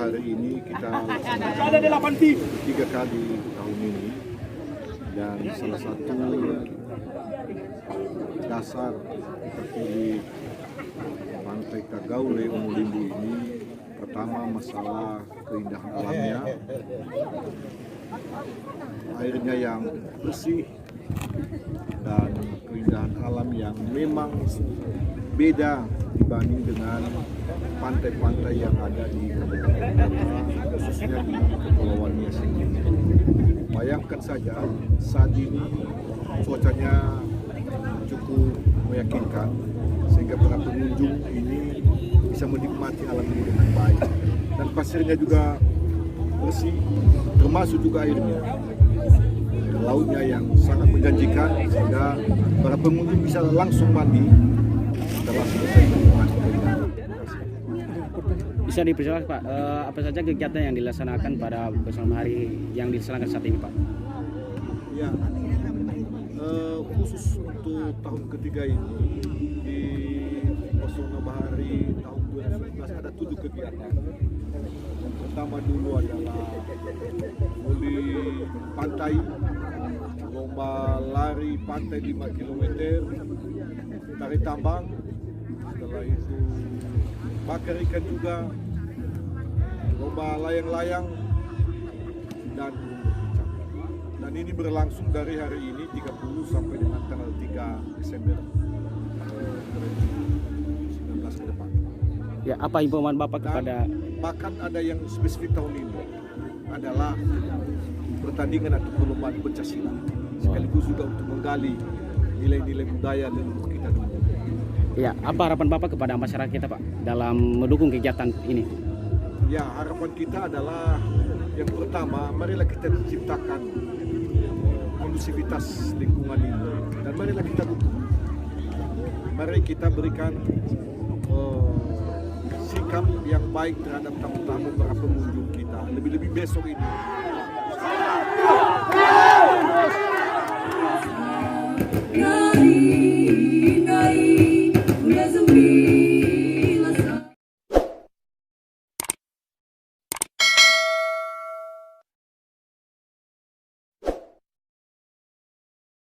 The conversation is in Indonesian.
Bahari ini kita laksanakan 3 kali tahun ini, dan salah satu dasar kita pilih Pantai Kagaule Umulindu ini, pertama masalah keindahan alamnya, airnya yang bersih, dan keindahan alam yang memang beda dibanding dengan pantai-pantai yang ada di Kabupaten Kota, khususnya di Kepulauan Nias sendiri. Bayangkan saja saat ini cuacanya cukup meyakinkan sehingga para pengunjung ini bisa menikmati alam ini dengan baik, dan pasirnya juga bersih, termasuk juga airnya, lautnya yang sangat menjanjikan sehingga para pengunjung bisa langsung mandi setelah selesai menikmati. Bisa diperjelas Pak, apa saja kegiatan yang dilaksanakan pada bersama hari yang dilaksanakan saat ini Pak? Ya, khusus untuk tahun ketiga ini di Pesona Bahari tahun 2019 ada 7 kegiatan. Yang pertama dulu adalah voli pantai, lomba lari pantai 5 km, tari tambang, setelah itu bakar ikan juga, lomba layang-layang, dan ini berlangsung dari hari ini 30 sampai dengan tanggal 3 Desember 2019 ke depan. Ya, apa himbauan Bapak kepada? Bahkan ada yang spesifik tahun ini adalah pertandingan atau perlombaan pencaksilat, sekaligus juga untuk menggali nilai-nilai budaya leluhur kita dulu. Ya, apa harapan Bapak kepada masyarakat kita Pak dalam mendukung kegiatan ini? Ya, harapan kita adalah yang pertama, marilah kita menciptakan kondusivitas lingkungan ini, dan marilah kita dukung. Mari kita berikan sikap yang baik terhadap tamu-tamu para pengunjung kita, lebih-lebih besok ini.